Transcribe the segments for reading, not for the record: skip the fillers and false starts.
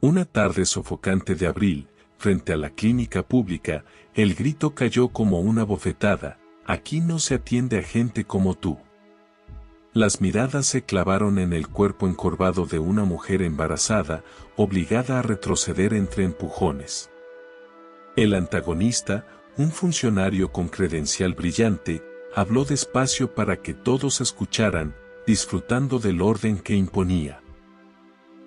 Una tarde sofocante de abril, frente a la clínica pública, el grito cayó como una bofetada: aquí no se atiende a gente como tú. Las miradas se clavaron en el cuerpo encorvado de una mujer embarazada, obligada a retroceder entre empujones. El antagonista, un funcionario con credencial brillante, habló despacio para que todos escucharan, disfrutando del orden que imponía.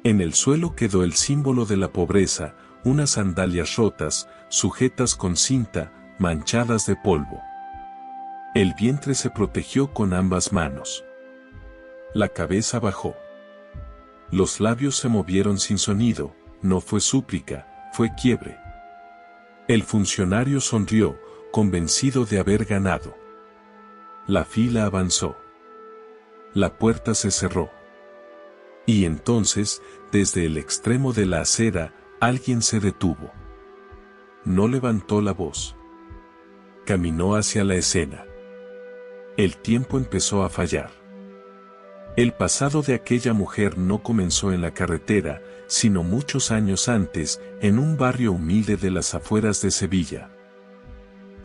En el suelo quedó el símbolo de la pobreza, unas sandalias rotas, sujetas con cinta, manchadas de polvo. El vientre se protegió con ambas manos. La cabeza bajó. Los labios se movieron sin sonido, no fue súplica, fue quiebre. El funcionario sonrió, convencido de haber ganado. La fila avanzó. La puerta se cerró. Y entonces, desde el extremo de la acera, alguien se detuvo. No levantó la voz. Caminó hacia la escena. El tiempo empezó a fallar. El pasado de aquella mujer no comenzó en la carretera, sino muchos años antes, en un barrio humilde de las afueras de Sevilla,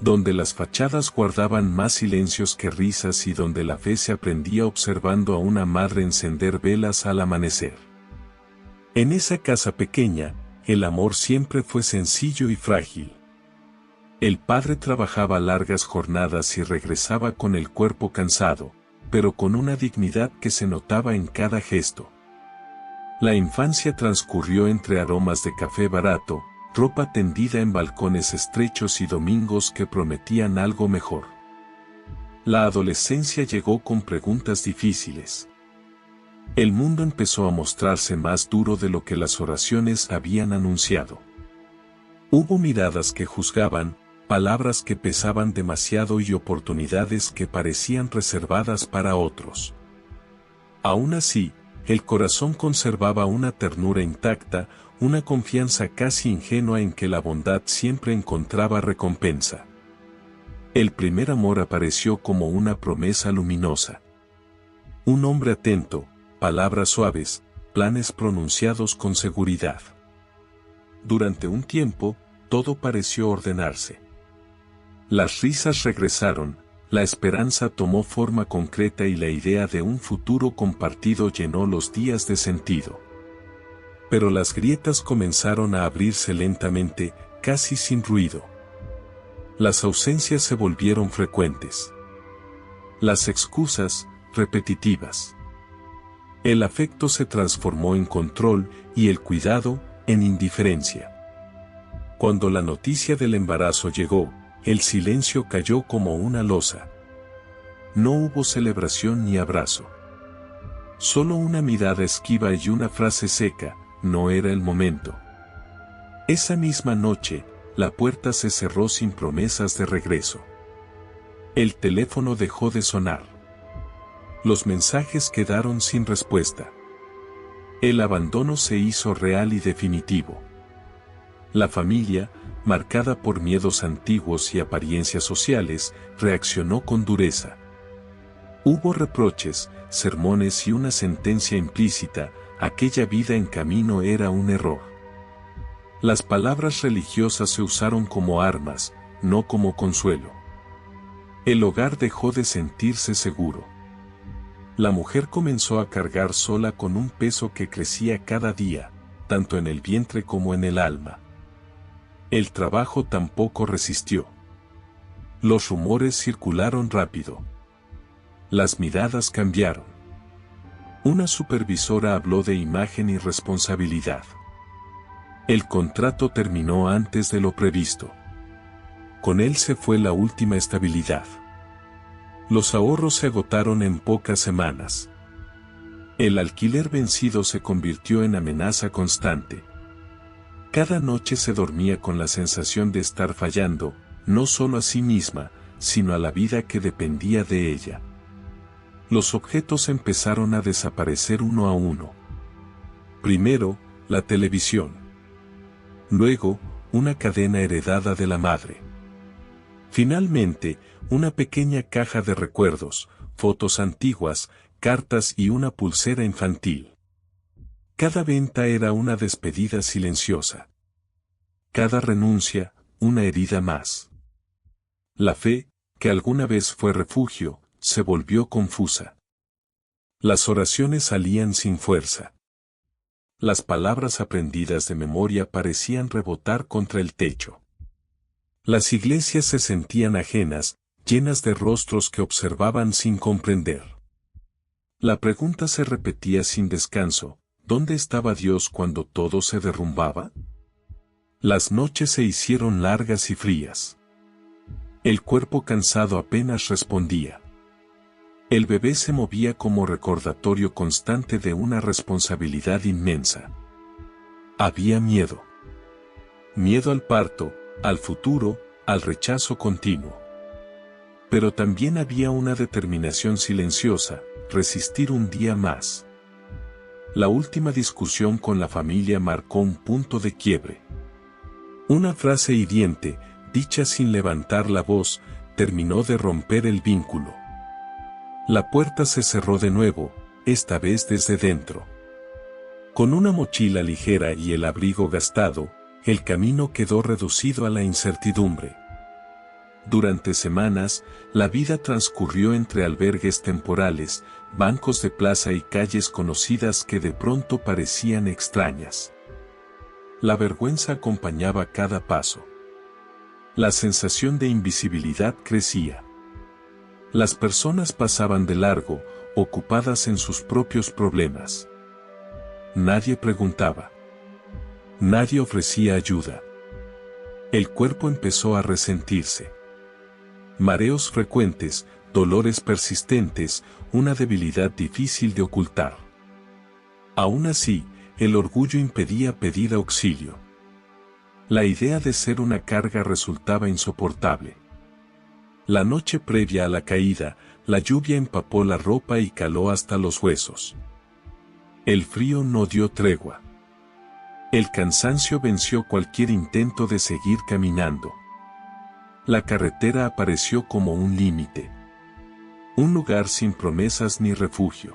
donde las fachadas guardaban más silencios que risas y donde la fe se aprendía observando a una madre encender velas al amanecer. En esa casa pequeña, el amor siempre fue sencillo y frágil. El padre trabajaba largas jornadas y regresaba con el cuerpo cansado, pero con una dignidad que se notaba en cada gesto. La infancia transcurrió entre aromas de café barato, ropa tendida en balcones estrechos y domingos que prometían algo mejor. La adolescencia llegó con preguntas difíciles. El mundo empezó a mostrarse más duro de lo que las oraciones habían anunciado. Hubo miradas que juzgaban, palabras que pesaban demasiado y oportunidades que parecían reservadas para otros. Aún así, el corazón conservaba una ternura intacta, una confianza casi ingenua en que la bondad siempre encontraba recompensa. El primer amor apareció como una promesa luminosa. Un hombre atento, palabras suaves, planes pronunciados con seguridad. Durante un tiempo, todo pareció ordenarse. Las risas regresaron, la esperanza tomó forma concreta y la idea de un futuro compartido llenó los días de sentido. Pero las grietas comenzaron a abrirse lentamente, casi sin ruido. Las ausencias se volvieron frecuentes. Las excusas, repetitivas. El afecto se transformó en control y el cuidado, en indiferencia. Cuando la noticia del embarazo llegó, el silencio cayó como una losa. No hubo celebración ni abrazo. Solo una mirada esquiva y una frase seca: no era el momento. Esa misma noche, la puerta se cerró sin promesas de regreso. El teléfono dejó de sonar. Los mensajes quedaron sin respuesta. El abandono se hizo real y definitivo. La familia, marcada por miedos antiguos y apariencias sociales, reaccionó con dureza. Hubo reproches, sermones y una sentencia implícita: aquella vida en camino era un error. Las palabras religiosas se usaron como armas, no como consuelo. El hogar dejó de sentirse seguro. La mujer comenzó a cargar sola con un peso que crecía cada día, tanto en el vientre como en el alma. El trabajo tampoco resistió. Los rumores circularon rápido. Las miradas cambiaron. Una supervisora habló de imagen y responsabilidad. El contrato terminó antes de lo previsto. Con él se fue la última estabilidad. Los ahorros se agotaron en pocas semanas. El alquiler vencido se convirtió en amenaza constante. Cada noche se dormía con la sensación de estar fallando, no solo a sí misma, sino a la vida que dependía de ella. Los objetos empezaron a desaparecer uno a uno. Primero, la televisión. Luego, una cadena heredada de la madre. Finalmente, una pequeña caja de recuerdos, fotos antiguas, cartas y una pulsera infantil. Cada venta era una despedida silenciosa. Cada renuncia, una herida más. La fe, que alguna vez fue refugio, se volvió confusa. Las oraciones salían sin fuerza. Las palabras aprendidas de memoria parecían rebotar contra el techo. Las iglesias se sentían ajenas, llenas de rostros que observaban sin comprender. La pregunta se repetía sin descanso: ¿dónde estaba Dios cuando todo se derrumbaba? Las noches se hicieron largas y frías. El cuerpo cansado apenas respondía. El bebé se movía como recordatorio constante de una responsabilidad inmensa. Había miedo. Miedo al parto, al futuro, al rechazo continuo. Pero también había una determinación silenciosa: resistir un día más. La última discusión con la familia marcó un punto de quiebre. Una frase hiriente, dicha sin levantar la voz, terminó de romper el vínculo. La puerta se cerró de nuevo, esta vez desde dentro. Con una mochila ligera y el abrigo gastado, el camino quedó reducido a la incertidumbre. Durante semanas, la vida transcurrió entre albergues temporales, bancos de plaza y calles conocidas que de pronto parecían extrañas. La vergüenza acompañaba cada paso. La sensación de invisibilidad crecía. Las personas pasaban de largo, ocupadas en sus propios problemas. Nadie preguntaba. Nadie ofrecía ayuda. El cuerpo empezó a resentirse. Mareos frecuentes, dolores persistentes, una debilidad difícil de ocultar. Aún así, el orgullo impedía pedir auxilio. La idea de ser una carga resultaba insoportable. La noche previa a la caída, la lluvia empapó la ropa y caló hasta los huesos. El frío no dio tregua. El cansancio venció cualquier intento de seguir caminando. La carretera apareció como un límite. Un lugar sin promesas ni refugio.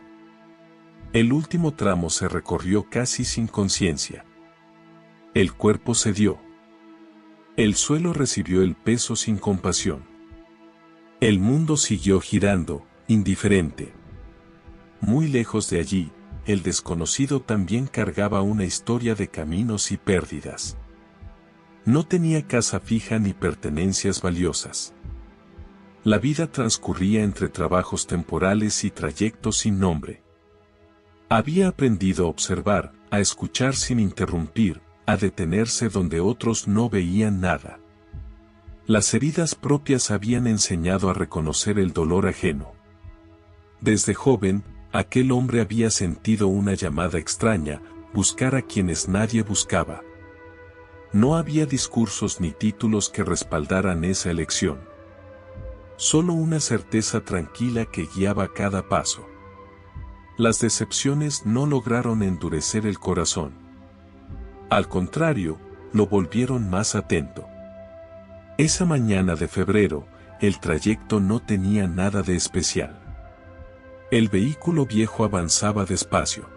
El último tramo se recorrió casi sin conciencia. El cuerpo cedió. El suelo recibió el peso sin compasión. El mundo siguió girando, indiferente. Muy lejos de allí, el desconocido también cargaba una historia de caminos y pérdidas. No tenía casa fija ni pertenencias valiosas. La vida transcurría entre trabajos temporales y trayectos sin nombre. Había aprendido a observar, a escuchar sin interrumpir, a detenerse donde otros no veían nada. Las heridas propias habían enseñado a reconocer el dolor ajeno. Desde joven, aquel hombre había sentido una llamada extraña: buscar a quienes nadie buscaba. No había discursos ni títulos que respaldaran esa elección. Solo una certeza tranquila que guiaba cada paso. Las decepciones no lograron endurecer el corazón. Al contrario, lo volvieron más atento. Esa mañana de febrero, el trayecto no tenía nada de especial. El vehículo viejo avanzaba despacio.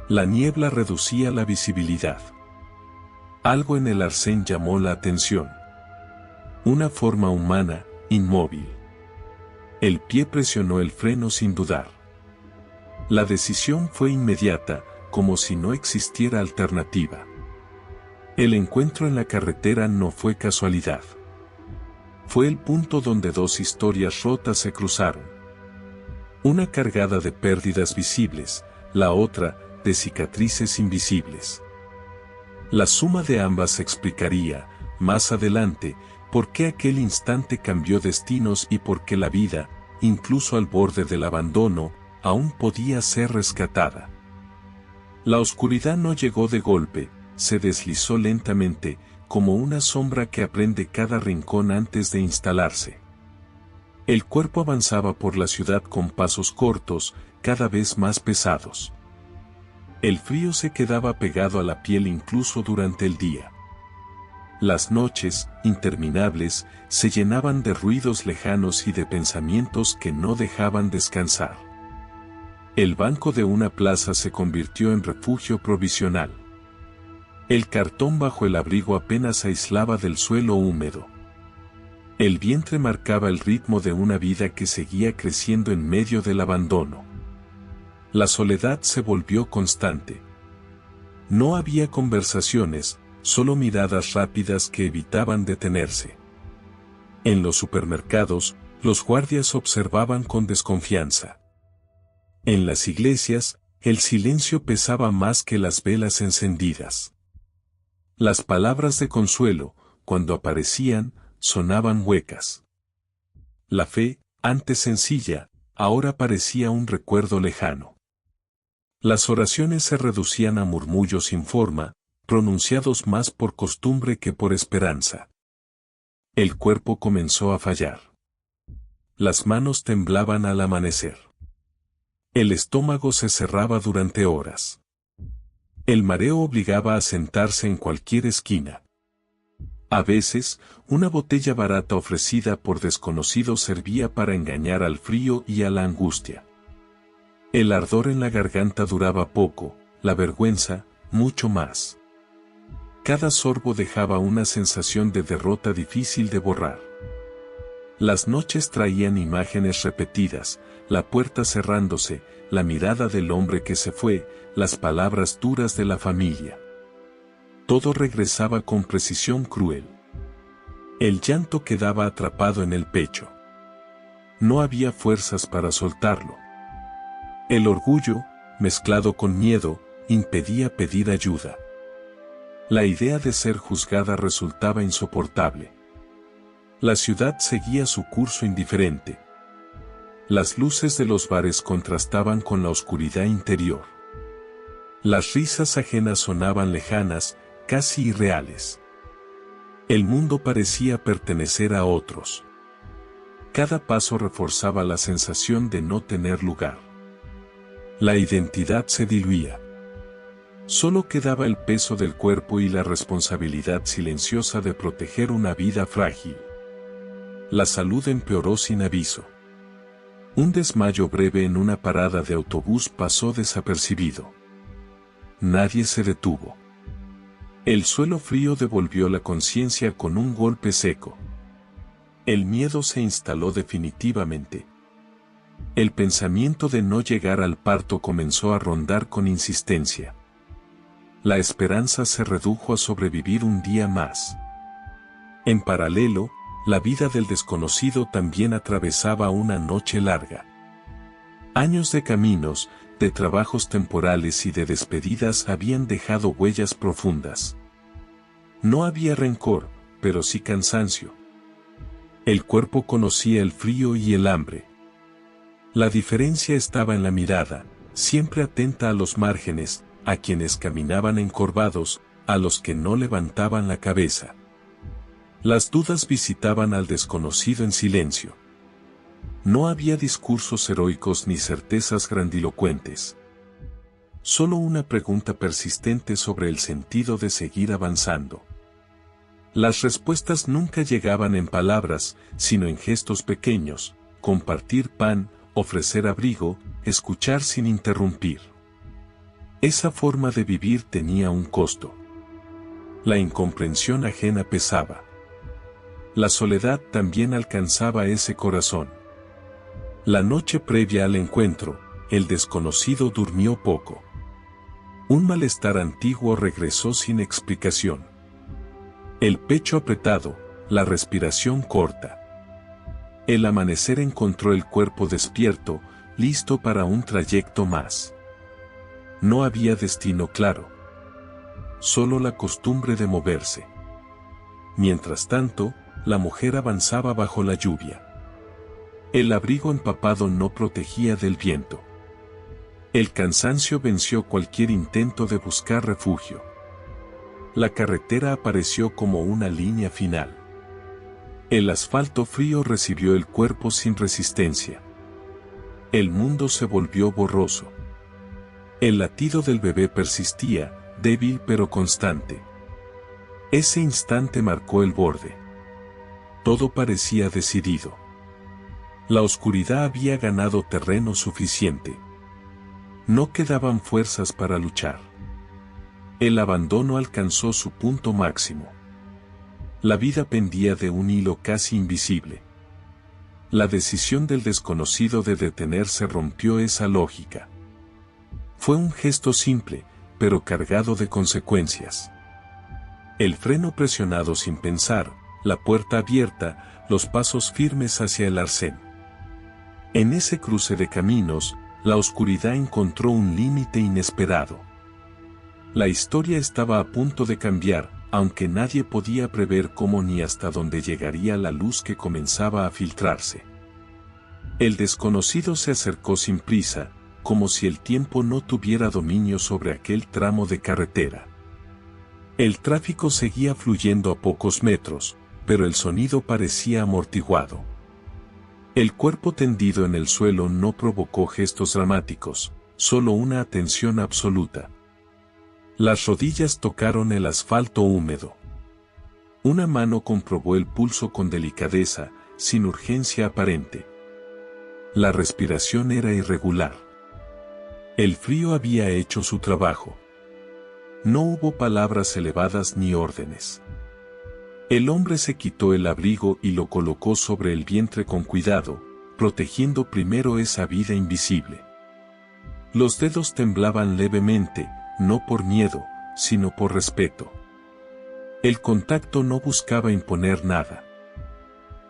La niebla reducía la visibilidad. Algo en el arcén llamó la atención. Una forma humana, inmóvil. El pie presionó el freno sin dudar. La decisión fue inmediata, como si no existiera alternativa. El encuentro en la carretera no fue casualidad. Fue el punto donde dos historias rotas se cruzaron. Una cargada de pérdidas visibles, la otra, de cicatrices invisibles. La suma de ambas explicaría, más adelante, por qué aquel instante cambió destinos y por qué la vida, incluso al borde del abandono, aún podía ser rescatada. La oscuridad no llegó de golpe, se deslizó lentamente, como una sombra que aprende cada rincón antes de instalarse. El cuerpo avanzaba por la ciudad con pasos cortos, cada vez más pesados. El frío se quedaba pegado a la piel incluso durante el día. Las noches, interminables, se llenaban de ruidos lejanos y de pensamientos que no dejaban descansar. El banco de una plaza se convirtió en refugio provisional. El cartón bajo el abrigo apenas aislaba del suelo húmedo. El vientre marcaba el ritmo de una vida que seguía creciendo en medio del abandono. La soledad se volvió constante. No había conversaciones, solo miradas rápidas que evitaban detenerse. En los supermercados, los guardias observaban con desconfianza. En las iglesias, el silencio pesaba más que las velas encendidas. Las palabras de consuelo, cuando aparecían, sonaban huecas. La fe, antes sencilla, ahora parecía un recuerdo lejano. Las oraciones se reducían a murmullos sin forma, pronunciados más por costumbre que por esperanza. El cuerpo comenzó a fallar. Las manos temblaban al amanecer. El estómago se cerraba durante horas. El mareo obligaba a sentarse en cualquier esquina. A veces, una botella barata ofrecida por desconocidos servía para engañar al frío y a la angustia. El ardor en la garganta duraba poco, la vergüenza, mucho más. Cada sorbo dejaba una sensación de derrota difícil de borrar. Las noches traían imágenes repetidas, la puerta cerrándose, la mirada del hombre que se fue, las palabras duras de la familia. Todo regresaba con precisión cruel. El llanto quedaba atrapado en el pecho. No había fuerzas para soltarlo. El orgullo, mezclado con miedo, impedía pedir ayuda. La idea de ser juzgada resultaba insoportable. La ciudad seguía su curso indiferente. Las luces de los bares contrastaban con la oscuridad interior. Las risas ajenas sonaban lejanas, casi irreales. El mundo parecía pertenecer a otros. Cada paso reforzaba la sensación de no tener lugar. La identidad se diluía. Solo quedaba el peso del cuerpo y la responsabilidad silenciosa de proteger una vida frágil. La salud empeoró sin aviso. Un desmayo breve en una parada de autobús pasó desapercibido. Nadie se detuvo. El suelo frío devolvió la conciencia con un golpe seco. El miedo se instaló definitivamente. El pensamiento de no llegar al parto comenzó a rondar con insistencia. La esperanza se redujo a sobrevivir un día más. En paralelo, la vida del desconocido también atravesaba una noche larga. Años de caminos, de trabajos temporales y de despedidas habían dejado huellas profundas. No había rencor, pero sí cansancio. El cuerpo conocía el frío y el hambre. La diferencia estaba en la mirada, siempre atenta a los márgenes, a quienes caminaban encorvados, a los que no levantaban la cabeza. Las dudas visitaban al desconocido en silencio. No había discursos heroicos ni certezas grandilocuentes. Solo una pregunta persistente sobre el sentido de seguir avanzando. Las respuestas nunca llegaban en palabras, sino en gestos pequeños: compartir pan, ofrecer abrigo, escuchar sin interrumpir. Esa forma de vivir tenía un costo. La incomprensión ajena pesaba. La soledad también alcanzaba ese corazón. La noche previa al encuentro, el desconocido durmió poco. Un malestar antiguo regresó sin explicación. El pecho apretado, la respiración corta. El amanecer encontró el cuerpo despierto, listo para un trayecto más. No había destino claro. Solo la costumbre de moverse. Mientras tanto, la mujer avanzaba bajo la lluvia. El abrigo empapado no protegía del viento. El cansancio venció cualquier intento de buscar refugio. La carretera apareció como una línea final. El asfalto frío recibió el cuerpo sin resistencia. El mundo se volvió borroso. El latido del bebé persistía, débil pero constante. Ese instante marcó el borde. Todo parecía decidido. La oscuridad había ganado terreno suficiente. No quedaban fuerzas para luchar. El abandono alcanzó su punto máximo. La vida pendía de un hilo casi invisible. La decisión del desconocido de detenerse rompió esa lógica. Fue un gesto simple, pero cargado de consecuencias. El freno presionado sin pensar, la puerta abierta, los pasos firmes hacia el arcén. En ese cruce de caminos, la oscuridad encontró un límite inesperado. La historia estaba a punto de cambiar, aunque nadie podía prever cómo ni hasta dónde llegaría la luz que comenzaba a filtrarse. El desconocido se acercó sin prisa, como si el tiempo no tuviera dominio sobre aquel tramo de carretera. El tráfico seguía fluyendo a pocos metros, pero el sonido parecía amortiguado. El cuerpo tendido en el suelo no provocó gestos dramáticos, solo una atención absoluta. Las rodillas tocaron el asfalto húmedo. Una mano comprobó el pulso con delicadeza, sin urgencia aparente. La respiración era irregular. El frío había hecho su trabajo. No hubo palabras elevadas ni órdenes. El hombre se quitó el abrigo y lo colocó sobre el vientre con cuidado, protegiendo primero esa vida invisible. Los dedos temblaban levemente, no por miedo, sino por respeto. El contacto no buscaba imponer nada,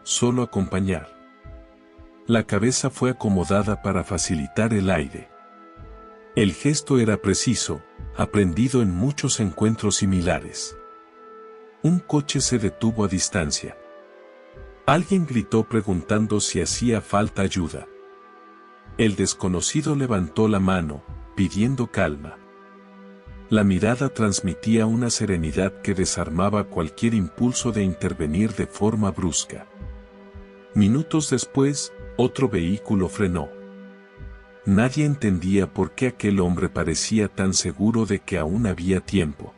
solo acompañar. La cabeza fue acomodada para facilitar el aire. El gesto era preciso, aprendido en muchos encuentros similares. Un coche se detuvo a distancia. Alguien gritó preguntando si hacía falta ayuda. El desconocido levantó la mano, pidiendo calma. La mirada transmitía una serenidad que desarmaba cualquier impulso de intervenir de forma brusca. Minutos después, otro vehículo frenó. Nadie entendía por qué aquel hombre parecía tan seguro de que aún había tiempo.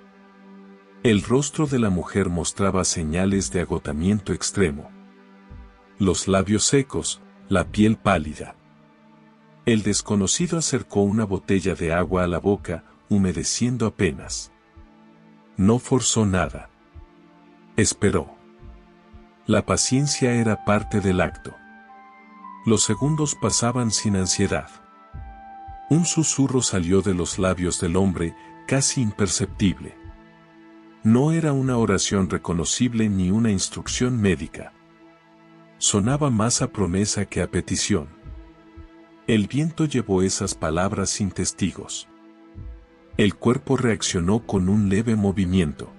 El rostro de la mujer mostraba señales de agotamiento extremo. Los labios secos, la piel pálida. El desconocido acercó una botella de agua a la boca, humedeciendo apenas. No forzó nada. Esperó. La paciencia era parte del acto. Los segundos pasaban sin ansiedad. Un susurro salió de los labios del hombre, casi imperceptible. No era una oración reconocible ni una instrucción médica. Sonaba más a promesa que a petición. El viento llevó esas palabras sin testigos. El cuerpo reaccionó con un leve movimiento.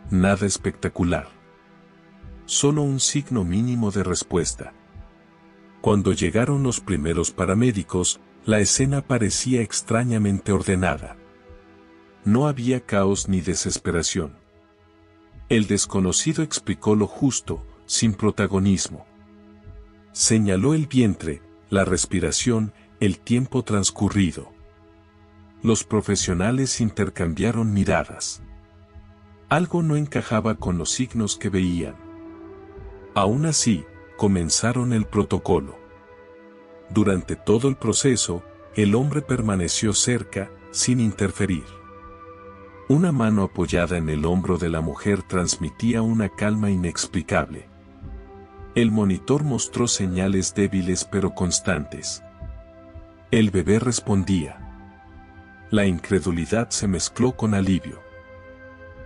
Nada espectacular. Solo un signo mínimo de respuesta. Cuando llegaron los primeros paramédicos, la escena parecía extrañamente ordenada. No había caos ni desesperación. El desconocido explicó lo justo, sin protagonismo. Señaló el vientre, la respiración, el tiempo transcurrido. Los profesionales intercambiaron miradas. Algo no encajaba con los signos que veían. Aún así, comenzaron el protocolo. Durante todo el proceso, el hombre permaneció cerca, sin interferir. Una mano apoyada en el hombro de la mujer transmitía una calma inexplicable. El monitor mostró señales débiles pero constantes. El bebé respondía. La incredulidad se mezcló con alivio.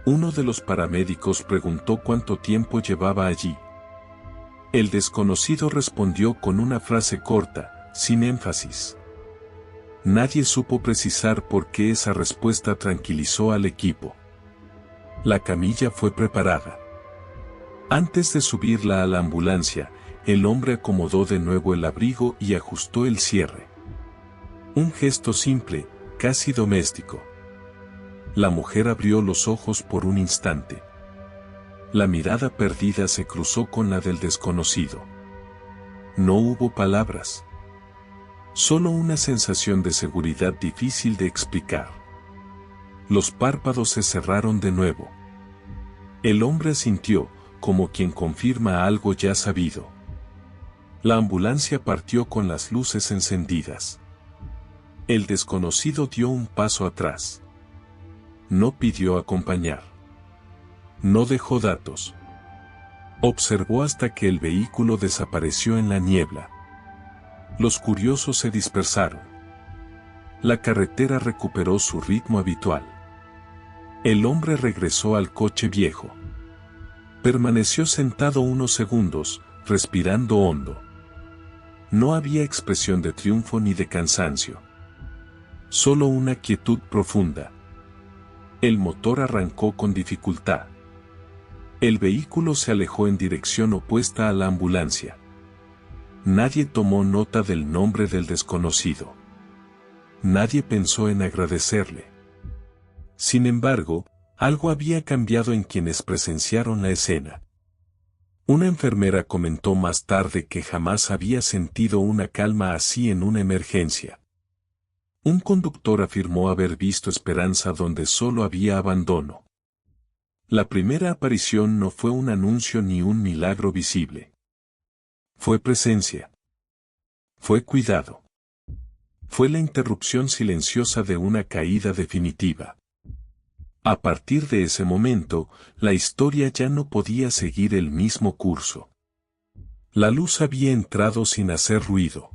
Uno de los paramédicos preguntó cuánto tiempo llevaba allí. El desconocido respondió con una frase corta, sin énfasis. Nadie supo precisar por qué esa respuesta tranquilizó al equipo. La camilla fue preparada. Antes de subirla a la ambulancia, el hombre acomodó de nuevo el abrigo y ajustó el cierre. Un gesto simple, casi doméstico. La mujer abrió los ojos por un instante. La mirada perdida se cruzó con la del desconocido. No hubo palabras. Solo una sensación de seguridad difícil de explicar. Los párpados se cerraron de nuevo. El hombre asintió, como quien confirma algo ya sabido. La ambulancia partió con las luces encendidas. El desconocido dio un paso atrás. No pidió acompañar. No dejó datos. Observó hasta que el vehículo desapareció en la niebla. Los curiosos se dispersaron. La carretera recuperó su ritmo habitual. El hombre regresó al coche viejo. Permaneció sentado unos segundos, respirando hondo. No había expresión de triunfo ni de cansancio. Solo una quietud profunda. El motor arrancó con dificultad. El vehículo se alejó en dirección opuesta a la ambulancia. Nadie tomó nota del nombre del desconocido. Nadie pensó en agradecerle. Sin embargo, algo había cambiado en quienes presenciaron la escena. Una enfermera comentó más tarde que jamás había sentido una calma así en una emergencia. Un conductor afirmó haber visto esperanza donde solo había abandono. La primera aparición no fue un anuncio ni un milagro visible. Fue presencia. Fue cuidado. Fue la interrupción silenciosa de una caída definitiva. A partir de ese momento, la historia ya no podía seguir el mismo curso. La luz había entrado sin hacer ruido.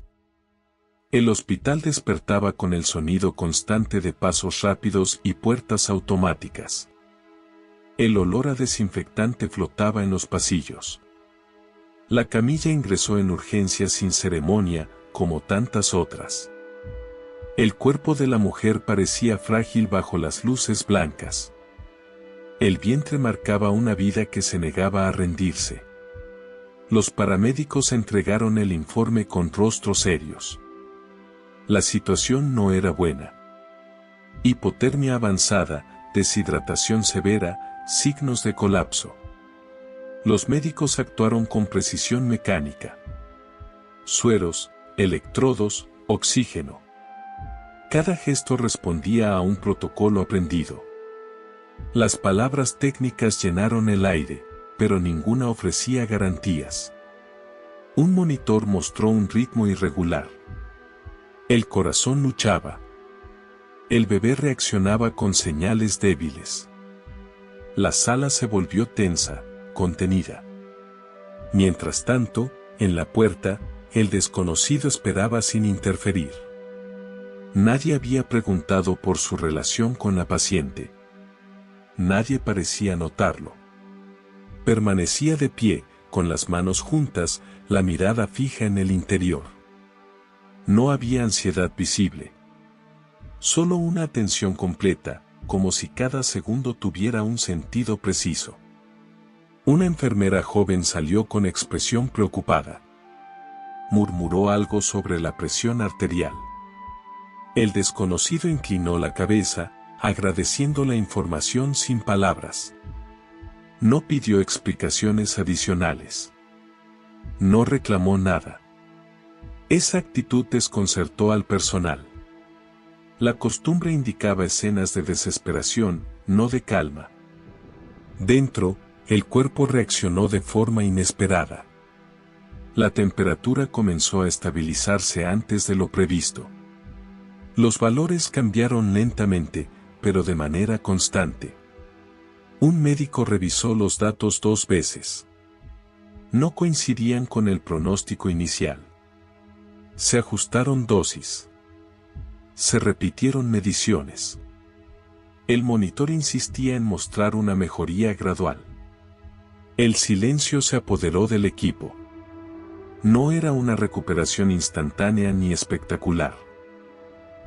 El hospital despertaba con el sonido constante de pasos rápidos y puertas automáticas. El olor a desinfectante flotaba en los pasillos. La camilla ingresó en urgencias sin ceremonia, como tantas otras. El cuerpo de la mujer parecía frágil bajo las luces blancas. El vientre marcaba una vida que se negaba a rendirse. Los paramédicos entregaron el informe con rostros serios. La situación no era buena. Hipotermia avanzada, deshidratación severa, signos de colapso. Los médicos actuaron con precisión mecánica. Sueros, electrodos, oxígeno. Cada gesto respondía a un protocolo aprendido. Las palabras técnicas llenaron el aire, pero ninguna ofrecía garantías. Un monitor mostró un ritmo irregular. El corazón luchaba. El bebé reaccionaba con señales débiles. La sala se volvió tensa, contenida. Mientras tanto, en la puerta, el desconocido esperaba sin interferir. Nadie había preguntado por su relación con la paciente. Nadie parecía notarlo. Permanecía de pie, con las manos juntas, la mirada fija en el interior. No había ansiedad visible. Solo una atención completa, como si cada segundo tuviera un sentido preciso. Una enfermera joven salió con expresión preocupada. Murmuró algo sobre la presión arterial. El desconocido inclinó la cabeza, agradeciendo la información sin palabras. No pidió explicaciones adicionales. No reclamó nada. Esa actitud desconcertó al personal. La costumbre indicaba escenas de desesperación, no de calma. Dentro, el cuerpo reaccionó de forma inesperada. La temperatura comenzó a estabilizarse antes de lo previsto. Los valores cambiaron lentamente, pero de manera constante. Un médico revisó los datos 2 veces. No coincidían con el pronóstico inicial. Se ajustaron dosis. Se repitieron mediciones. El monitor insistía en mostrar una mejoría gradual. El silencio se apoderó del equipo. No era una recuperación instantánea ni espectacular.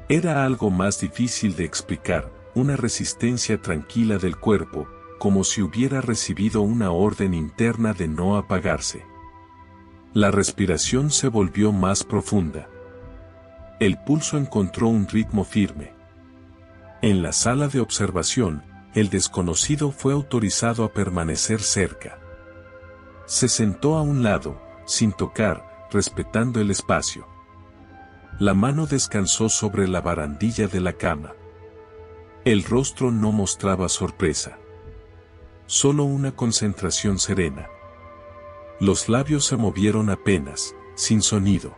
Era algo más difícil de explicar, una resistencia tranquila del cuerpo, como si hubiera recibido una orden interna de no apagarse. La respiración se volvió más profunda. El pulso encontró un ritmo firme. En la sala de observación, el desconocido fue autorizado a permanecer cerca. Se sentó a un lado, sin tocar, respetando el espacio. La mano descansó sobre la barandilla de la cama. El rostro no mostraba sorpresa. Solo una concentración serena. Los labios se movieron apenas, sin sonido.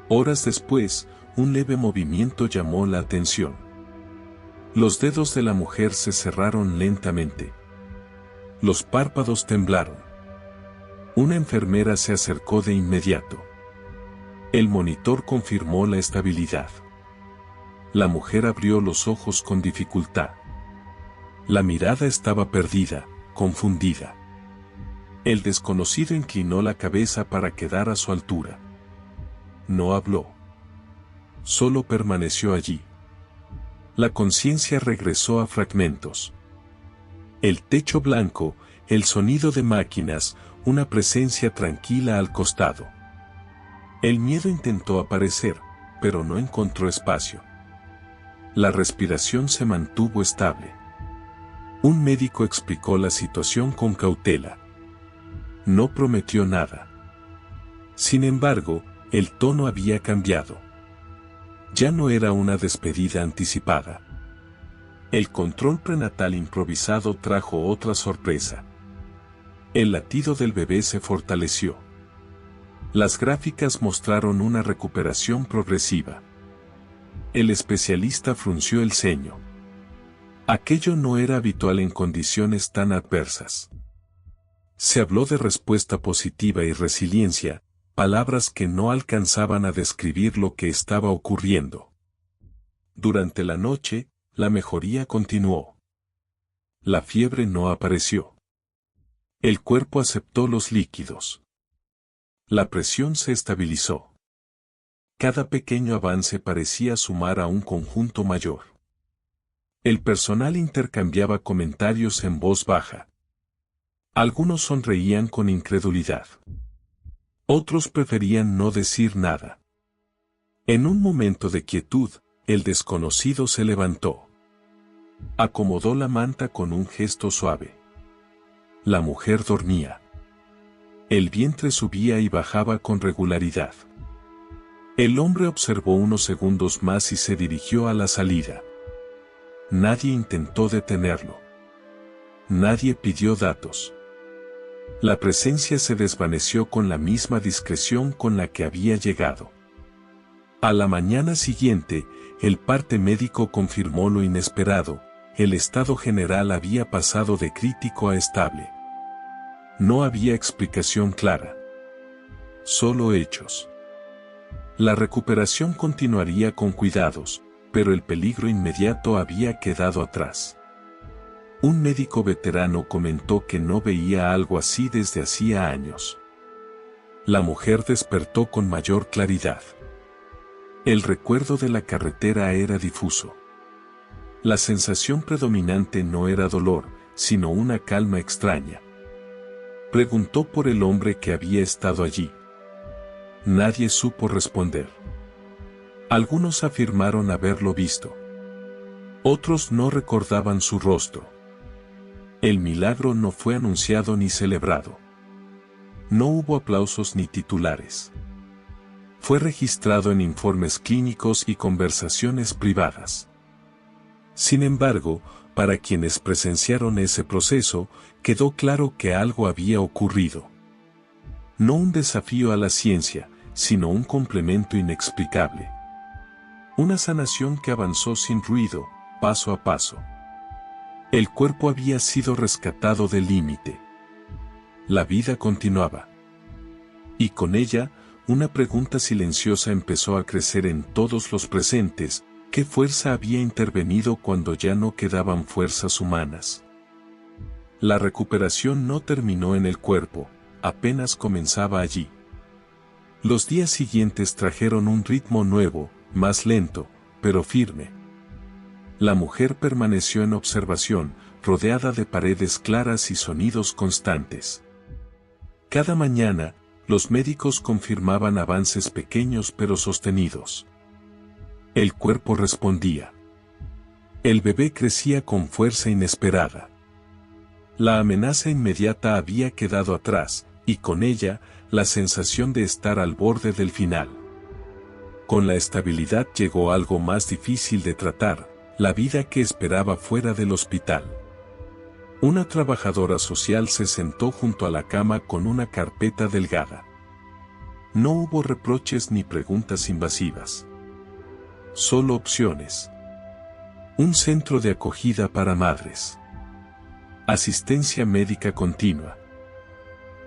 Horas después, un leve movimiento llamó la atención. Los dedos de la mujer se cerraron lentamente. Los párpados temblaron. Una enfermera se acercó de inmediato. El monitor confirmó la estabilidad. La mujer abrió los ojos con dificultad. La mirada estaba perdida, confundida. El desconocido inclinó la cabeza para quedar a su altura. No habló. Solo permaneció allí. La conciencia regresó a fragmentos. El techo blanco, el sonido de máquinas, una presencia tranquila al costado. El miedo intentó aparecer, pero no encontró espacio. La respiración se mantuvo estable. Un médico explicó la situación con cautela. No prometió nada. Sin embargo, el tono había cambiado. Ya no era una despedida anticipada. El control prenatal improvisado trajo otra sorpresa. El latido del bebé se fortaleció. Las gráficas mostraron una recuperación progresiva. El especialista frunció el ceño. Aquello no era habitual en condiciones tan adversas. Se habló de respuesta positiva y resiliencia, palabras que no alcanzaban a describir lo que estaba ocurriendo. Durante la noche, la mejoría continuó. La fiebre no apareció. El cuerpo aceptó los líquidos. La presión se estabilizó. Cada pequeño avance parecía sumar a un conjunto mayor. El personal intercambiaba comentarios en voz baja. Algunos sonreían con incredulidad. Otros preferían no decir nada. En un momento de quietud, el desconocido se levantó. Acomodó la manta con un gesto suave. La mujer dormía. El vientre subía y bajaba con regularidad. El hombre observó unos segundos más y se dirigió a la salida. Nadie intentó detenerlo. Nadie pidió datos. La presencia se desvaneció con la misma discreción con la que había llegado. A la mañana siguiente, el parte médico confirmó lo inesperado: el estado general había pasado de crítico a estable. No había explicación clara. Solo hechos. La recuperación continuaría con cuidados, pero el peligro inmediato había quedado atrás. Un médico veterano comentó que no veía algo así desde hacía años. La mujer despertó con mayor claridad. El recuerdo de la carretera era difuso. La sensación predominante no era dolor, sino una calma extraña. Preguntó por el hombre que había estado allí. Nadie supo responder. Algunos afirmaron haberlo visto. Otros no recordaban su rostro. El milagro no fue anunciado ni celebrado. No hubo aplausos ni titulares. Fue registrado en informes clínicos y conversaciones privadas. Sin embargo, para quienes presenciaron ese proceso, quedó claro que algo había ocurrido. No un desafío a la ciencia, sino un complemento inexplicable. Una sanación que avanzó sin ruido, paso a paso. El cuerpo había sido rescatado del límite. La vida continuaba. Y con ella, una pregunta silenciosa empezó a crecer en todos los presentes: ¿qué fuerza había intervenido cuando ya no quedaban fuerzas humanas? La recuperación no terminó en el cuerpo, apenas comenzaba allí. Los días siguientes trajeron un ritmo nuevo, más lento, pero firme. La mujer permaneció en observación, rodeada de paredes claras y sonidos constantes. Cada mañana, los médicos confirmaban avances pequeños pero sostenidos. El cuerpo respondía. El bebé crecía con fuerza inesperada. La amenaza inmediata había quedado atrás, y con ella, la sensación de estar al borde del final. Con la estabilidad llegó algo más difícil de tratar: la vida que esperaba fuera del hospital. Una trabajadora social se sentó junto a la cama con una carpeta delgada. No hubo reproches ni preguntas invasivas. solo opciones. Un centro de acogida para madres. Asistencia médica continua.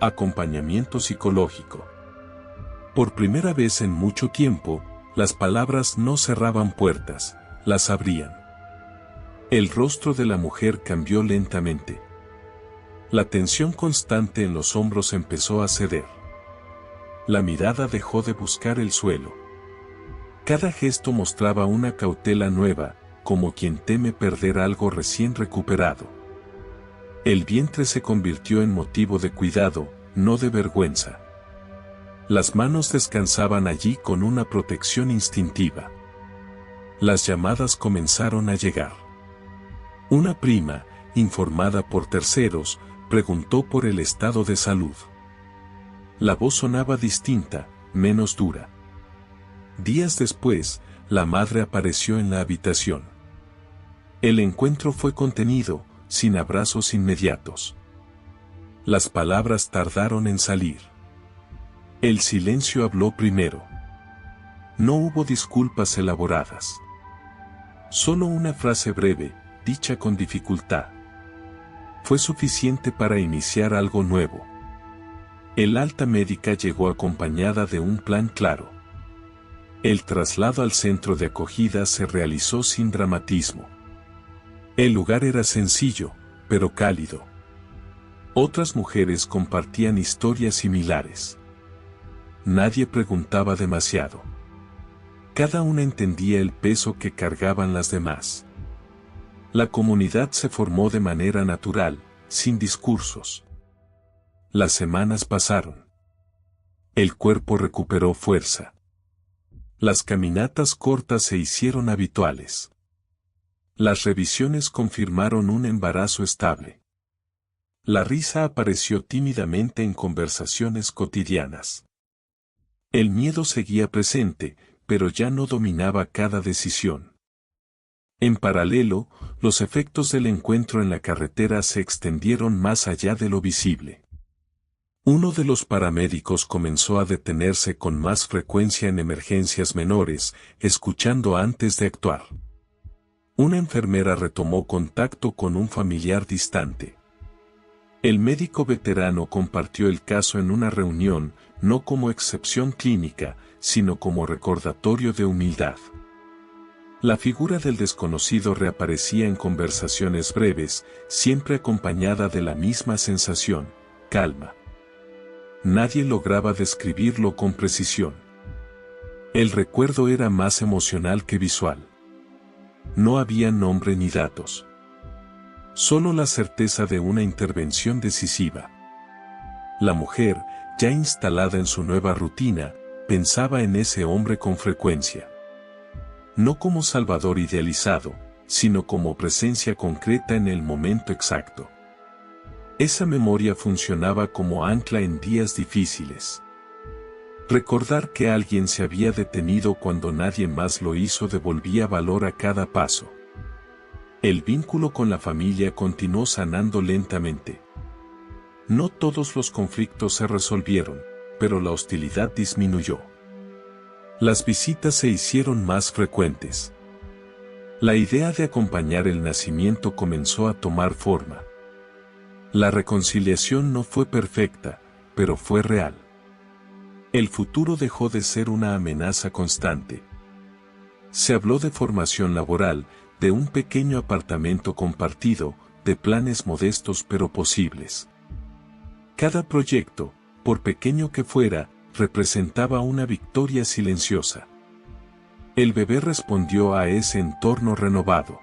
Acompañamiento psicológico. Por primera vez en mucho tiempo, las palabras no cerraban puertas, las abrían. El rostro de la mujer cambió lentamente. La tensión constante en los hombros empezó a ceder. La mirada dejó de buscar el suelo. Cada gesto mostraba una cautela nueva, como quien teme perder algo recién recuperado. El vientre se convirtió en motivo de cuidado, no de vergüenza. Las manos descansaban allí con una protección instintiva. Las llamadas comenzaron a llegar. Una prima, informada por terceros, preguntó por el estado de salud. La voz sonaba distinta, menos dura. Días después, la madre apareció en la habitación. El encuentro fue contenido, sin abrazos inmediatos. Las palabras tardaron en salir. El silencio habló primero. No hubo disculpas elaboradas. Solo una frase breve, dicha con dificultad. Fue suficiente para iniciar algo nuevo. El alta médica llegó acompañada de un plan claro. El traslado al centro de acogida se realizó sin dramatismo. El lugar era sencillo, pero cálido. Otras mujeres compartían historias similares. Nadie preguntaba demasiado. Cada una entendía el peso que cargaban las demás. La comunidad se formó de manera natural, sin discursos. Las semanas pasaron. El cuerpo recuperó fuerza. Las caminatas cortas se hicieron habituales. Las revisiones confirmaron un embarazo estable. La risa apareció tímidamente en conversaciones cotidianas. El miedo seguía presente, pero ya no dominaba cada decisión. En paralelo, los efectos del encuentro en la carretera se extendieron más allá de lo visible. Uno de los paramédicos comenzó a detenerse con más frecuencia en emergencias menores, escuchando antes de actuar. Una enfermera retomó contacto con un familiar distante. El médico veterano compartió el caso en una reunión, no como excepción clínica, sino como recordatorio de humildad. La figura del desconocido reaparecía en conversaciones breves, siempre acompañada de la misma sensación, calma. Nadie lograba describirlo con precisión. El recuerdo era más emocional que visual. No había nombre ni datos. Solo la certeza de una intervención decisiva. La mujer, ya instalada en su nueva rutina, pensaba en ese hombre con frecuencia. No como salvador idealizado, sino como presencia concreta en el momento exacto. Esa memoria funcionaba como ancla en días difíciles. Recordar que alguien se había detenido cuando nadie más lo hizo devolvía valor a cada paso. El vínculo con la familia continuó sanando lentamente. No todos los conflictos se resolvieron, pero la hostilidad disminuyó. Las visitas se hicieron más frecuentes. La idea de acompañar el nacimiento comenzó a tomar forma. La reconciliación no fue perfecta, pero fue real. El futuro dejó de ser una amenaza constante. Se habló de formación laboral, de un pequeño apartamento compartido, de planes modestos pero posibles. Cada proyecto, por pequeño que fuera, representaba una victoria silenciosa. El bebé respondió a ese entorno renovado.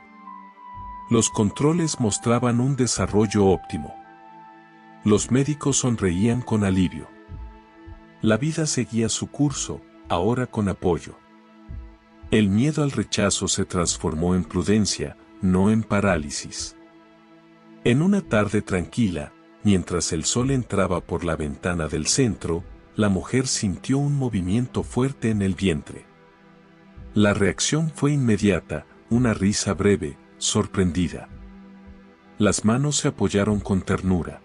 Los controles mostraban un desarrollo óptimo. Los médicos sonreían con alivio. La vida seguía su curso, ahora con apoyo. El miedo al rechazo se transformó en prudencia, no en parálisis. En una tarde tranquila, mientras el sol entraba por la ventana del centro, la mujer sintió un movimiento fuerte en el vientre. La reacción fue inmediata, una risa breve, sorprendida. Las manos se apoyaron con ternura.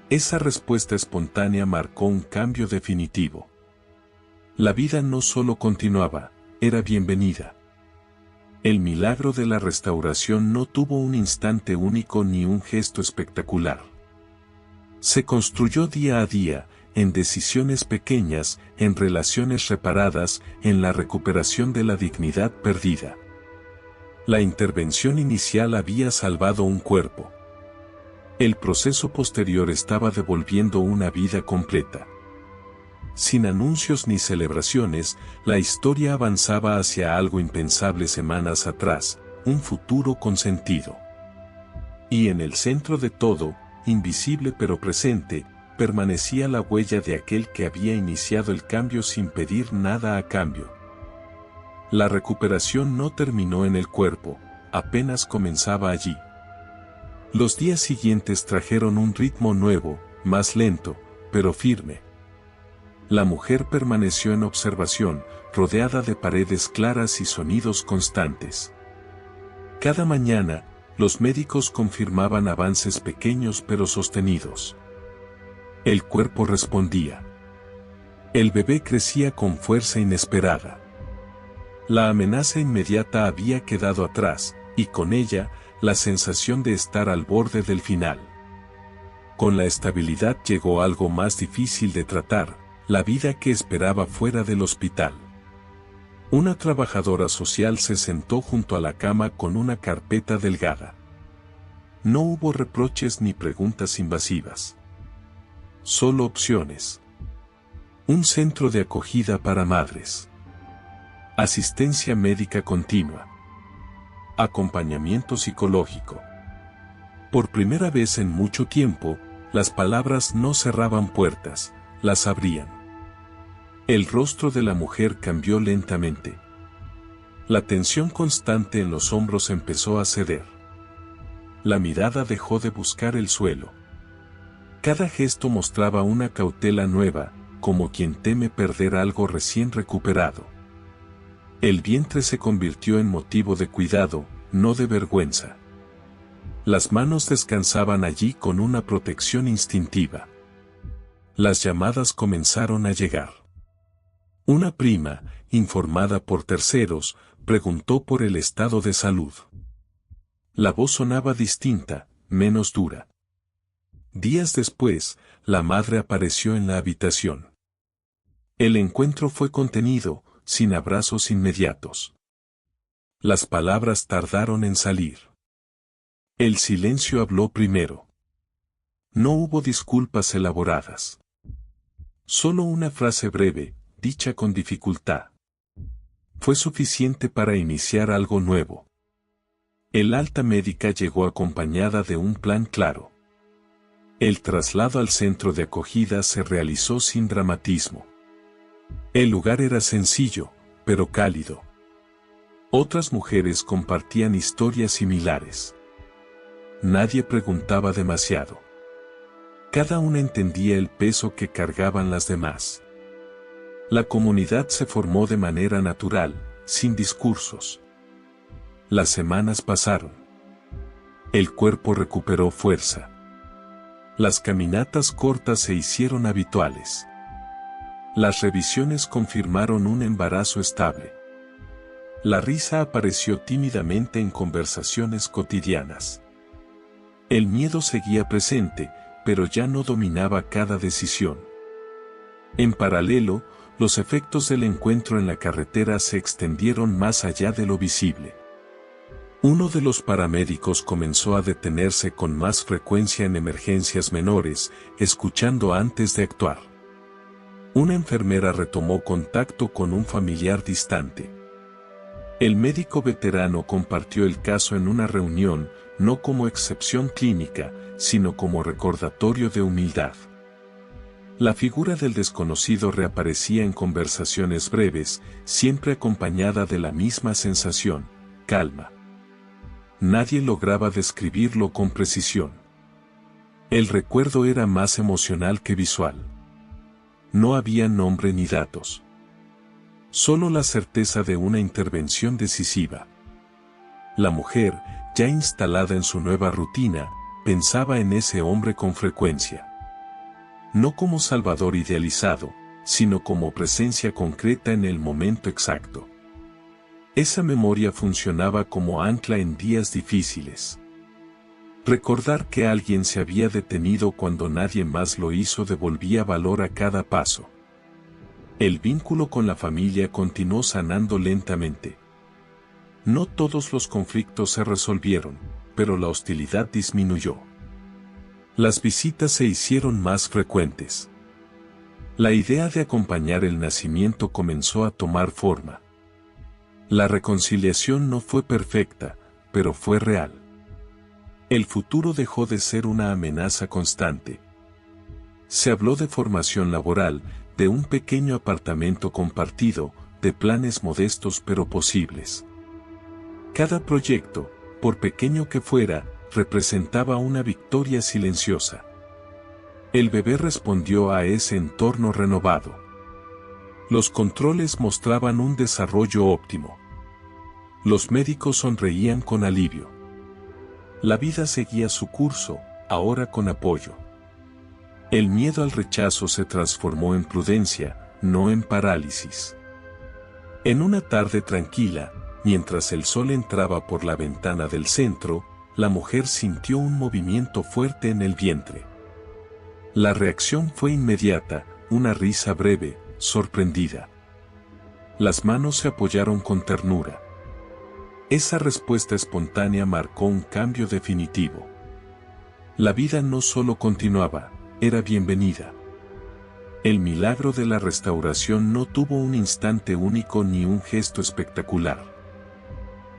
Esa respuesta espontánea marcó un cambio definitivo. La vida no solo continuaba, era bienvenida. El milagro de la restauración no tuvo un instante único ni un gesto espectacular. Se construyó día a día, en decisiones pequeñas, en relaciones reparadas, en la recuperación de la dignidad perdida. La intervención inicial había salvado un cuerpo. El proceso posterior estaba devolviendo una vida completa. Sin anuncios ni celebraciones, la historia avanzaba hacia algo impensable semanas atrás, un futuro con sentido. Y en el centro de todo, invisible pero presente, permanecía la huella de aquel que había iniciado el cambio sin pedir nada a cambio. La recuperación no terminó en el cuerpo, apenas comenzaba allí. Los días siguientes trajeron un ritmo nuevo, más lento, pero firme. La mujer permaneció en observación, rodeada de paredes claras y sonidos constantes. Cada mañana, los médicos confirmaban avances pequeños pero sostenidos. El cuerpo respondía. El bebé crecía con fuerza inesperada. La amenaza inmediata había quedado atrás, y con ella, la sensación de estar al borde del final. Con la estabilidad llegó algo más difícil de tratar, la vida que esperaba fuera del hospital. Una trabajadora social se sentó junto a la cama con una carpeta delgada. No hubo reproches ni preguntas invasivas. Solo opciones. Un centro de acogida para madres. Asistencia médica continua. Acompañamiento psicológico. Por primera vez en mucho tiempo, las palabras no cerraban puertas, las abrían. El rostro de la mujer cambió lentamente. La tensión constante en los hombros empezó a ceder. La mirada dejó de buscar el suelo. Cada gesto mostraba una cautela nueva, como quien teme perder algo recién recuperado. El vientre se convirtió en motivo de cuidado, no de vergüenza. Las manos descansaban allí con una protección instintiva. Las llamadas comenzaron a llegar. Una prima, informada por terceros, preguntó por el estado de salud. La voz sonaba distinta, menos dura. Días después, la madre apareció en la habitación. El encuentro fue contenido, sin abrazos inmediatos. Las palabras tardaron en salir. El silencio habló primero. No hubo disculpas elaboradas. Solo una frase breve, dicha con dificultad. Fue suficiente para iniciar algo nuevo. El alta médica llegó acompañada de un plan claro. El traslado al centro de acogida se realizó sin dramatismo. El lugar era sencillo, pero cálido. Otras mujeres compartían historias similares. Nadie preguntaba demasiado. Cada una entendía el peso que cargaban las demás. La comunidad se formó de manera natural, sin discursos. Las semanas pasaron. El cuerpo recuperó fuerza. Las caminatas cortas se hicieron habituales. Las revisiones confirmaron un embarazo estable. La risa apareció tímidamente en conversaciones cotidianas. El miedo seguía presente, pero ya no dominaba cada decisión. En paralelo, los efectos del encuentro en la carretera se extendieron más allá de lo visible. Uno de los paramédicos comenzó a detenerse con más frecuencia en emergencias menores, escuchando antes de actuar. Una enfermera retomó contacto con un familiar distante. El médico veterano compartió el caso en una reunión, no como excepción clínica, sino como recordatorio de humildad. La figura del desconocido reaparecía en conversaciones breves, siempre acompañada de la misma sensación, calma. Nadie lograba describirlo con precisión. El recuerdo era más emocional que visual. No había nombre ni datos. Solo la certeza de una intervención decisiva. La mujer, ya instalada en su nueva rutina, pensaba en ese hombre con frecuencia. No como salvador idealizado, sino como presencia concreta en el momento exacto. Esa memoria funcionaba como ancla en días difíciles. Recordar que alguien se había detenido cuando nadie más lo hizo devolvía valor a cada paso. El vínculo con la familia continuó sanando lentamente. No todos los conflictos se resolvieron, pero la hostilidad disminuyó. Las visitas se hicieron más frecuentes. La idea de acompañar el nacimiento comenzó a tomar forma. La reconciliación no fue perfecta, pero fue real. El futuro dejó de ser una amenaza constante. Se habló de formación laboral, de un pequeño apartamento compartido, de planes modestos pero posibles. Cada proyecto, por pequeño que fuera, representaba una victoria silenciosa. El bebé respondió a ese entorno renovado. Los controles mostraban un desarrollo óptimo. Los médicos sonreían con alivio. La vida seguía su curso, ahora con apoyo. El miedo al rechazo se transformó en prudencia, no en parálisis. En una tarde tranquila, mientras el sol entraba por la ventana del centro, la mujer sintió un movimiento fuerte en el vientre. La reacción fue inmediata, una risa breve, sorprendida. Las manos se apoyaron con ternura. Esa respuesta espontánea marcó un cambio definitivo. La vida no solo continuaba, era bienvenida. El milagro de la restauración no tuvo un instante único ni un gesto espectacular.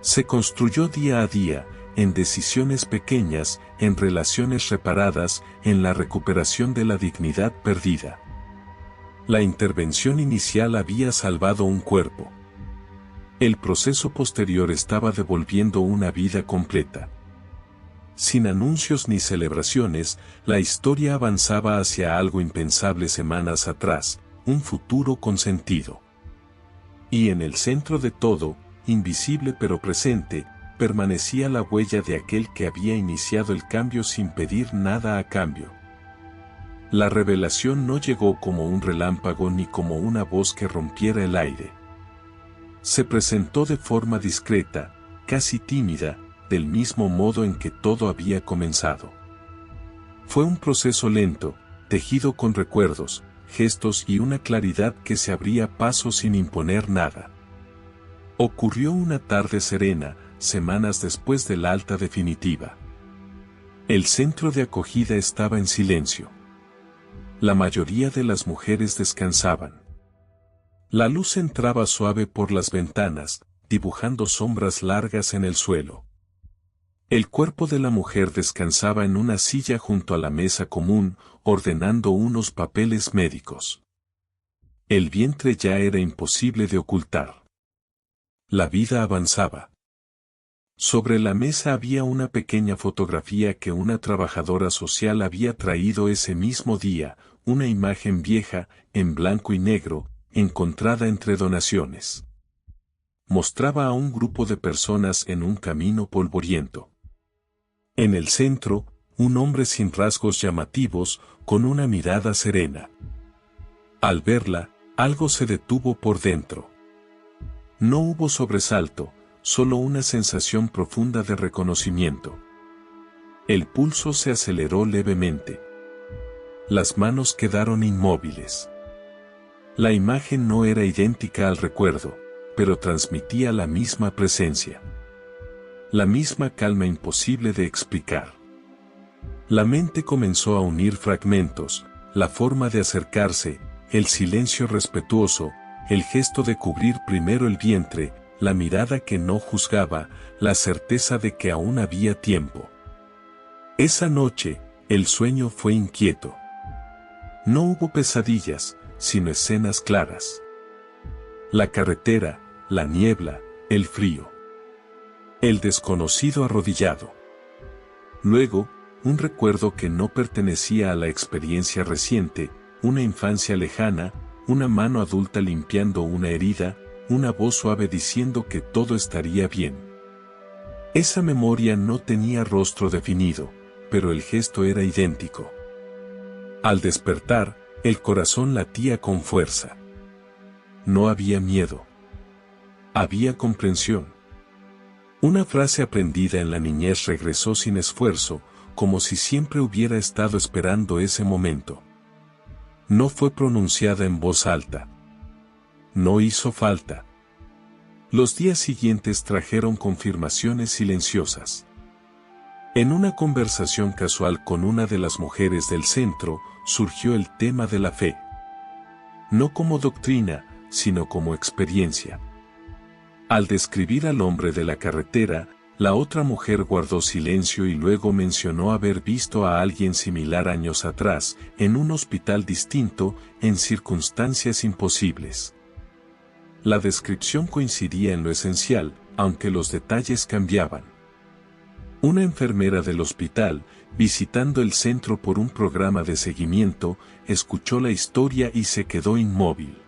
Se construyó día a día, en decisiones pequeñas, en relaciones reparadas, en la recuperación de la dignidad perdida. La intervención inicial había salvado un cuerpo. El proceso posterior estaba devolviendo una vida completa. Sin anuncios ni celebraciones, la historia avanzaba hacia algo impensable semanas atrás, un futuro con sentido. Y en el centro de todo, invisible pero presente, permanecía la huella de aquel que había iniciado el cambio sin pedir nada a cambio. La revelación no llegó como un relámpago ni como una voz que rompiera el aire. Se presentó de forma discreta, casi tímida, del mismo modo en que todo había comenzado. Fue un proceso lento, tejido con recuerdos, gestos y una claridad que se abría paso sin imponer nada. Ocurrió una tarde serena, semanas después del alta definitiva. El centro de acogida estaba en silencio. La mayoría de las mujeres descansaban. La luz entraba suave por las ventanas, dibujando sombras largas en el suelo. El cuerpo de la mujer descansaba en una silla junto a la mesa común, ordenando unos papeles médicos. El vientre ya era imposible de ocultar. La vida avanzaba. Sobre la mesa había una pequeña fotografía que una trabajadora social había traído ese mismo día, una imagen vieja, en blanco y negro, encontrada entre donaciones. Mostraba a un grupo de personas en un camino polvoriento. En el centro, un hombre sin rasgos llamativos, con una mirada serena. Al verla, algo se detuvo por dentro. No hubo sobresalto, solo una sensación profunda de reconocimiento. El pulso se aceleró levemente. Las manos quedaron inmóviles. La imagen no era idéntica al recuerdo, pero transmitía la misma presencia. La misma calma imposible de explicar. La mente comenzó a unir fragmentos, la forma de acercarse, el silencio respetuoso, el gesto de cubrir primero el vientre, la mirada que no juzgaba, la certeza de que aún había tiempo. Esa noche, el sueño fue inquieto. No hubo pesadillas, sino escenas claras. La carretera, la niebla, el frío. El desconocido arrodillado. Luego, un recuerdo que no pertenecía a la experiencia reciente, una infancia lejana, una mano adulta limpiando una herida, una voz suave diciendo que todo estaría bien. Esa memoria no tenía rostro definido, pero el gesto era idéntico. Al despertar, el corazón latía con fuerza. No había miedo. Había comprensión. Una frase aprendida en la niñez regresó sin esfuerzo, como si siempre hubiera estado esperando ese momento. No fue pronunciada en voz alta. No hizo falta. Los días siguientes trajeron confirmaciones silenciosas. En una conversación casual con una de las mujeres del centro, surgió el tema de la fe. No como doctrina, sino como experiencia. Al describir al hombre de la carretera, la otra mujer guardó silencio y luego mencionó haber visto a alguien similar años atrás, en un hospital distinto, en circunstancias imposibles. La descripción coincidía en lo esencial, aunque los detalles cambiaban. Una enfermera del hospital, visitando el centro por un programa de seguimiento, escuchó la historia y se quedó inmóvil.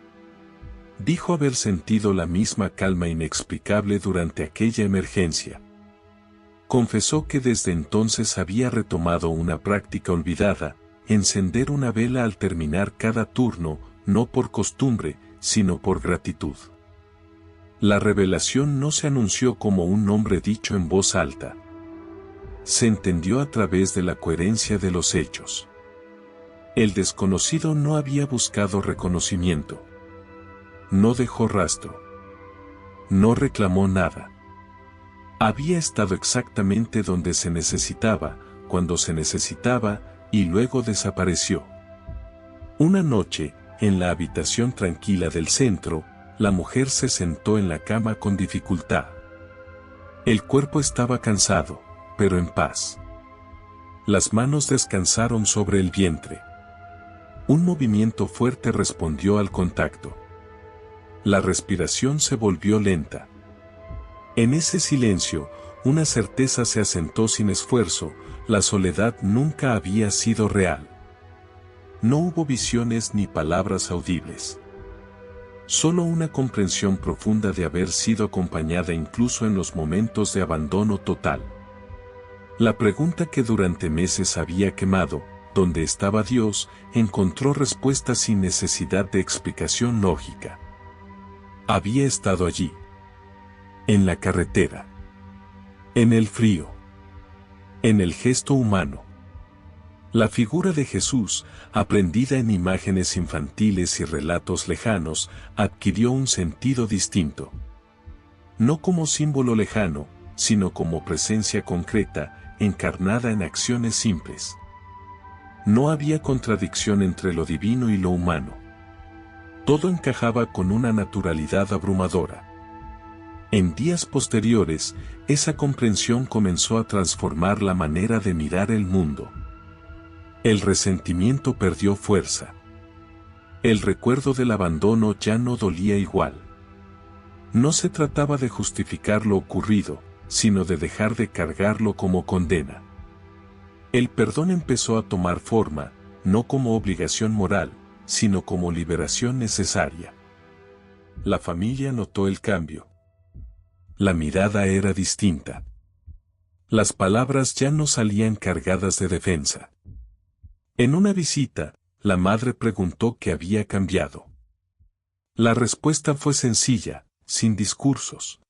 Dijo haber sentido la misma calma inexplicable durante aquella emergencia. Confesó que desde entonces había retomado una práctica olvidada, encender una vela al terminar cada turno, no por costumbre, sino por gratitud. La revelación no se anunció como un nombre dicho en voz alta. Se entendió a través de la coherencia de los hechos. El desconocido no había buscado reconocimiento. No dejó rastro. No reclamó nada. Había estado exactamente donde se necesitaba, cuando se necesitaba, y luego desapareció. Una noche, en la habitación tranquila del centro, la mujer se sentó en la cama con dificultad. El cuerpo estaba cansado, pero en paz. Las manos descansaron sobre el vientre. Un movimiento fuerte respondió al contacto. La respiración se volvió lenta. En ese silencio, una certeza se asentó sin esfuerzo: la soledad nunca había sido real. No hubo visiones ni palabras audibles. Solo una comprensión profunda de haber sido acompañada incluso en los momentos de abandono total. La pregunta que durante meses había quemado, ¿dónde estaba Dios?, encontró respuesta sin necesidad de explicación lógica. Había estado allí. En la carretera. En el frío. En el gesto humano. La figura de Jesús, aprendida en imágenes infantiles y relatos lejanos, adquirió un sentido distinto. No como símbolo lejano, sino como presencia concreta, encarnada en acciones simples. No había contradicción entre lo divino y lo humano. Todo encajaba con una naturalidad abrumadora. En días posteriores, esa comprensión comenzó a transformar la manera de mirar el mundo. El resentimiento perdió fuerza. El recuerdo del abandono ya no dolía igual. No se trataba de justificar lo ocurrido, sino de dejar de cargarlo como condena. El perdón empezó a tomar forma, no como obligación moral, sino como liberación necesaria. La familia notó el cambio. La mirada era distinta. Las palabras ya no salían cargadas de defensa. En una visita, la madre preguntó qué había cambiado. La respuesta fue sencilla, sin discursos.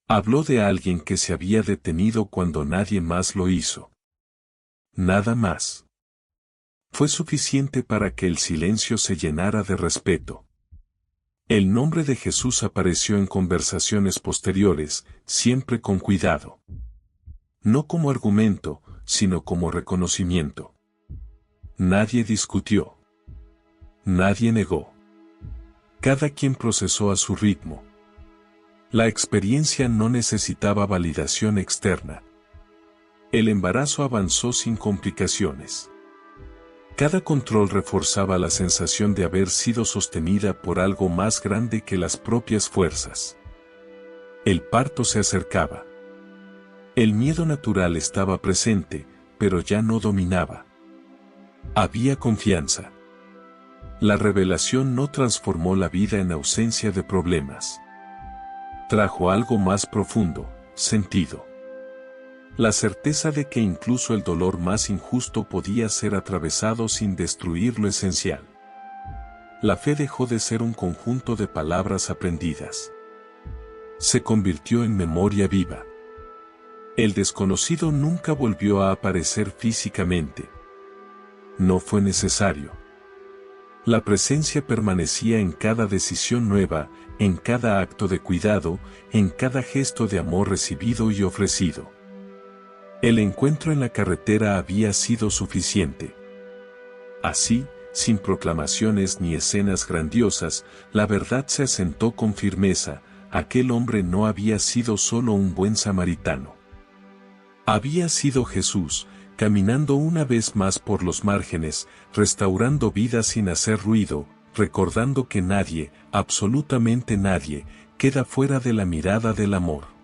Habló de alguien que se había detenido cuando nadie más lo hizo. Nada más. Fue suficiente para que el silencio se llenara de respeto. El nombre de Jesús apareció en conversaciones posteriores, siempre con cuidado. No como argumento, sino como reconocimiento. Nadie discutió. Nadie negó. Cada quien procesó a su ritmo. La experiencia no necesitaba validación externa. El embarazo avanzó sin complicaciones. Cada control reforzaba la sensación de haber sido sostenida por algo más grande que las propias fuerzas. El parto se acercaba. El miedo natural estaba presente, pero ya no dominaba. Había confianza. La revelación no transformó la vida en ausencia de problemas. Trajo algo más profundo, sentido. La certeza de que incluso el dolor más injusto podía ser atravesado sin destruir lo esencial. La fe dejó de ser un conjunto de palabras aprendidas. se convirtió en memoria viva. El desconocido nunca volvió a aparecer físicamente. No fue necesario. La presencia permanecía en cada decisión nueva, en cada acto de cuidado, en cada gesto de amor recibido y ofrecido. El encuentro en la carretera había sido suficiente. Así, sin proclamaciones ni escenas grandiosas, la verdad se asentó con firmeza: aquel hombre no había sido solo un buen samaritano. Había sido Jesús, caminando una vez más por los márgenes, restaurando vidas sin hacer ruido, recordando que nadie, absolutamente nadie, queda fuera de la mirada del amor.